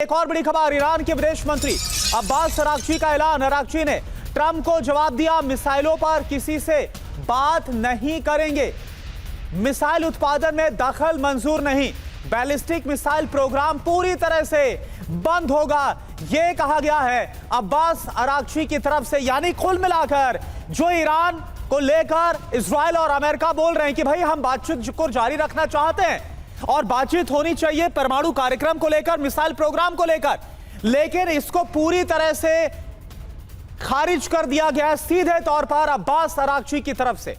एक और बड़ी खबर, ईरान के विदेश मंत्री अब्बास अरागची का ऐलान। अरागची ने ट्रंप को जवाब दिया, मिसाइलों पर किसी से बात नहीं करेंगे, मिसाइल उत्पादन में दखल मंजूर नहीं, बैलिस्टिक मिसाइल प्रोग्राम पूरी तरह से बंद होगा, यह कहा गया है अब्बास अरागची की तरफ से। यानी कुल मिलाकर जो ईरान को लेकर इजराइल और अमेरिका बोल रहे हैं कि भाई हम बातचीत को जारी रखना चाहते हैं और बातचीत होनी चाहिए परमाणु कार्यक्रम को लेकर, मिसाइल प्रोग्राम को लेकर, लेकिन इसको पूरी तरह से खारिज कर दिया गया सीधे तौर पर अब्बास अरागची की तरफ से।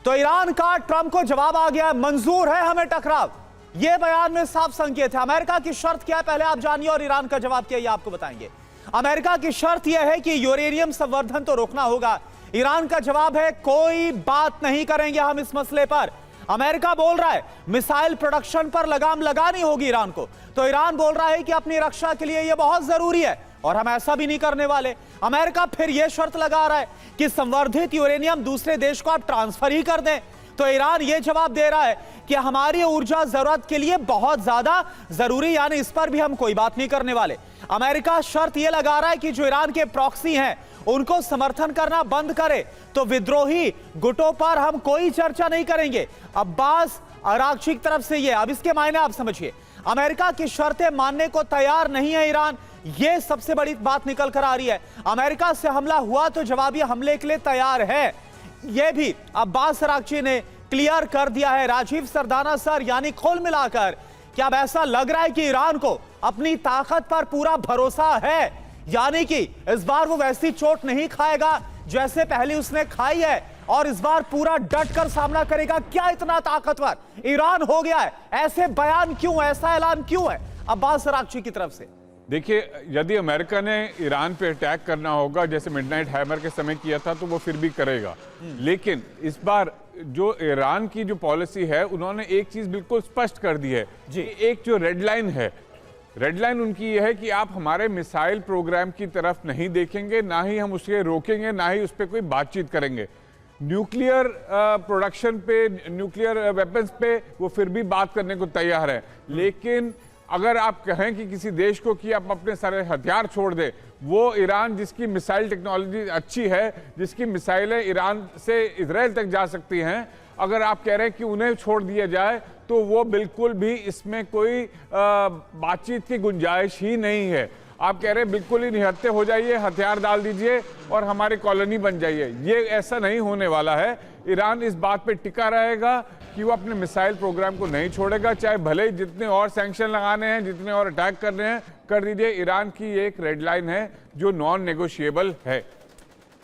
तो ईरान का ट्रंप को जवाब आ गया, मंजूर है हमें टकराव, यह बयान में साफ संकेत है। अमेरिका की शर्त क्या है पहले आप जानिए और ईरान का जवाब क्या है आपको बताएंगे। अमेरिका की शर्त यह है कि यूरेनियम संवर्धन तो रोकना होगा। ईरान का जवाब है कोई बात नहीं करेंगे हम इस मसले पर। अमेरिका बोल रहा है मिसाइल प्रोडक्शन पर लगाम लगानी होगी ईरान को, तो ईरान बोल रहा है कि अपनी रक्षा के लिए यह बहुत जरूरी है और हम ऐसा भी नहीं करने वाले। अमेरिका फिर यह शर्त लगा रहा है कि संवर्धित यूरेनियम दूसरे देश को आप ट्रांसफर ही कर दें, तो ईरान यह जवाब दे रहा है कि हमारी ऊर्जा जरूरत के लिए बहुत ज्यादा जरूरी, यानी इस पर भी हम कोई बात नहीं करने वाले। अमेरिका शर्त यह लगा रहा है कि जो ईरान के प्रॉक्सी हैं उनको समर्थन करना बंद करे, तो विद्रोही गुटों पर हम कोई चर्चा नहीं करेंगे। अब्बास अरागची की तरफ से यह, अब इसके मायने आप समझिए, अमेरिका की शर्तें मानने को तैयार नहीं है ईरान, यह सबसे बड़ी बात निकल कर आ रही है। अमेरिका से हमला हुआ तो जवाबी हमले के लिए तैयार है, यह भी अब्बास अरागची ने क्लियर कर दिया है। राजीव सरदाना सर, यानी कुल मिलाकर क्या अब ऐसा लग रहा है कि ईरान को अपनी ताकत पर पूरा भरोसा है, यानी कि इस बार वो वैसी चोट नहीं खाएगा जैसे पहले उसने खाई है और इस बार पूरा डट कर सामना करेगा। क्या इतना ताकतवर ईरान हो गया है? ऐसे बयान क्यों, ऐसा ऐलान क्यों है अब्बास अरागची की तरफ से? देखिए, यदि अमेरिका ने ईरान पे अटैक करना होगा जैसे मिडनाइट हैमर के समय किया था तो वो फिर भी करेगा, लेकिन इस बार जो ईरान की जो पॉलिसी है उन्होंने एक चीज बिल्कुल स्पष्ट कर दी है कि एक जो रेड लाइन है, रेड लाइन उनकी यह है कि आप हमारे मिसाइल प्रोग्राम की तरफ नहीं देखेंगे, ना ही हम उसे रोकेंगे, ना ही उस पर कोई बातचीत करेंगे। न्यूक्लियर प्रोडक्शन पे, न्यूक्लियर वेपन्स पे वो फिर भी बात करने को तैयार है, लेकिन अगर आप कहें कि किसी देश को कि आप अपने सारे हथियार छोड़ दे, वो ईरान जिसकी मिसाइल टेक्नोलॉजी अच्छी है, जिसकी मिसाइलें ईरान से इजराइल तक जा सकती हैं, अगर आप कह रहे हैं कि उन्हें छोड़ दिया जाए तो वो बिल्कुल भी इसमें कोई बातचीत की गुंजाइश ही नहीं है। आप कह रहे हैं बिल्कुल ही निहत्थे हो जाइए, हथियार डाल दीजिए और हमारी कॉलोनी बन जाइए, ये ऐसा नहीं होने वाला है। ईरान इस बात पे टिका रहेगा कि वो अपने मिसाइल प्रोग्राम को नहीं छोड़ेगा, चाहे भले ही जितने और सैंक्शन लगाने हैं, जितने और अटैक करने हैं कर दीजिए। ईरान की एक रेड लाइन है जो नॉन नेगोशिएबल है।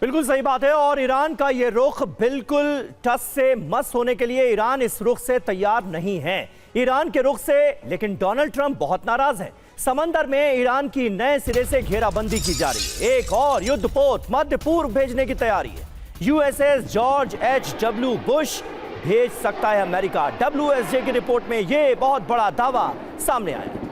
बिल्कुल सही बात है, और ईरान का ये रुख बिल्कुल टस से मस होने के लिए ईरान इस रुख से तैयार नहीं है, ईरान के रुख से। लेकिन डोनाल्ड ट्रंप बहुत नाराज है। समंदर में ईरान की नए सिरे से घेराबंदी की जा रही है, एक और युद्धपोत मध्य पूर्व भेजने की तैयारी है। USS George H.W. बुश भेज सकता है अमेरिका। WSJ की रिपोर्ट में यह बहुत बड़ा दावा सामने आया है।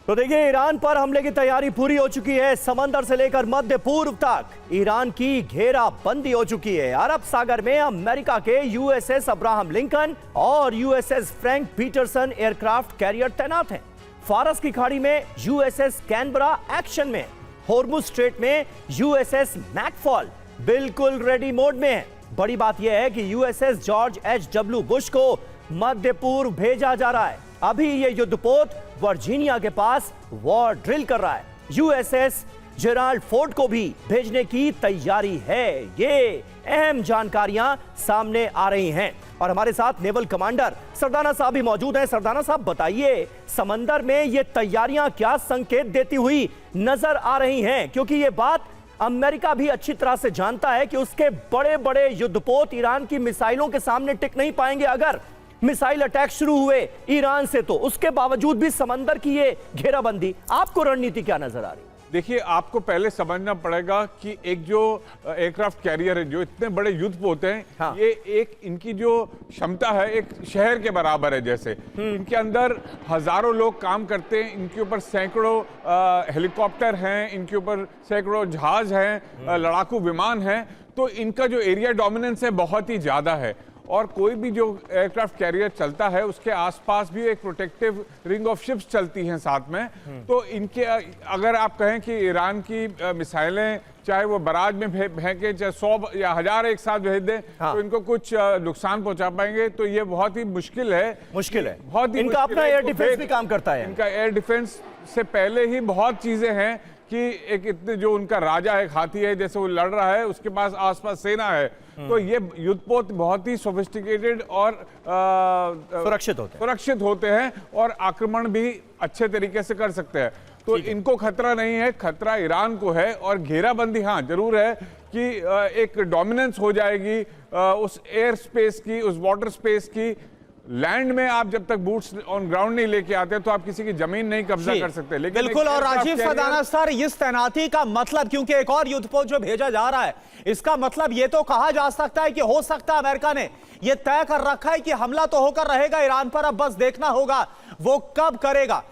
तो देखिए, ईरान पर हमले की तैयारी पूरी हो चुकी है। समंदर से लेकर मध्य पूर्व तक ईरान की घेराबंदी हो चुकी है। अरब सागर में अमेरिका के USS अब्राहम लिंकन और USS Frank Peterson aircraft carrier तैनात हैं। फारस की खाड़ी में USS कैनबरा एक्शन में, होर्मुज स्ट्रेट में USS मैकफॉल बिल्कुल रेडी मोड में है। बड़ी बात यह है कि USS जॉर्ज H.W. बुश को मध्य पूर्व भेजा जा रहा है। अभी यह युद्धपोत वर्जीनिया के पास वॉर ड्रिल कर रहा है। USS जेराल्ड फोर्ड को भी भेजने की तैयारी है। ये अहम जानकारियां सामने आ रही हैं और हमारे साथ नेवल कमांडर सरदाना साहब भी मौजूद हैं। सरदाना साहब, बताइए, समंदर में ये तैयारियां क्या संकेत देती हुई नजर आ रही हैं? क्योंकि ये बात अमेरिका भी अच्छी तरह से जानता है कि उसके बड़े बड़े युद्धपोत ईरान की मिसाइलों के सामने टिक नहीं पाएंगे। अगर मिसाइल अटैक शुरू हुए ईरान से तो उसके बावजूद भी समंदर की ये घेराबंदी, आपको रणनीति क्या नजर आ रही है? देखिए, आपको पहले समझना पड़ेगा कि एक जो एयरक्राफ्ट कैरियर है, जो इतने बड़े युद्धपोत हैं, हाँ। ये एक इनकी जो क्षमता है एक शहर के बराबर है। जैसे इनके अंदर हजारों लोग काम करते हैं, इनके ऊपर सैकड़ों हेलीकॉप्टर हैं, इनके ऊपर सैकड़ों जहाज हैं, लड़ाकू विमान हैं। तो इनका जो एरिया डोमिनेंस है बहुत ही ज़्यादा है, और कोई भी जो एयरक्राफ्ट कैरियर चलता है उसके आसपास भी एक प्रोटेक्टिव रिंग ऑफ शिप्स चलती हैं साथ में। तो इनके अगर आप कहें कि ईरान की मिसाइलें चाहे वो बराज में फेंके, चाहे 100 या 1000 एक साथ भेज दें, तो इनको कुछ नुकसान पहुंचा पाएंगे, तो ये बहुत ही मुश्किल है। बहुत ही इनका अपना एयर डिफेंस भी काम करता है। इनका एयर डिफेंस से पहले ही बहुत चीजें हैं कि एक इतने जो उनका राजा एक हाथी है, जैसे वो लड़ रहा है, उसके पास आसपास सेना है, तो ये युद्धपोत बहुत ही सोफिस्टिकेटेड और सुरक्षित होते हैं और आक्रमण भी अच्छे तरीके से कर सकते हैं। तो इनको खतरा नहीं है, खतरा ईरान को है। और घेराबंदी हाँ जरूर है कि एक डोमिनेंस हो जाएगी उस एयर स्पेस की, उस वाटर स्पेस की। लैंड में आप जब तक बूट्स ऑन ग्राउंड नहीं लेके आते तो आप किसी की जमीन नहीं कब्जा कर सकते। लेकिन बिल्कुल। और राजीव सदाना सर, इस तैनाती का मतलब, क्योंकि एक और युद्धपोत जो भेजा जा रहा है, इसका मतलब ये तो कहा जा सकता है कि हो सकता है अमेरिका ने ये तय कर रखा है कि हमला तो होकर रहेगा ईरान पर, अब बस देखना होगा वो कब करेगा।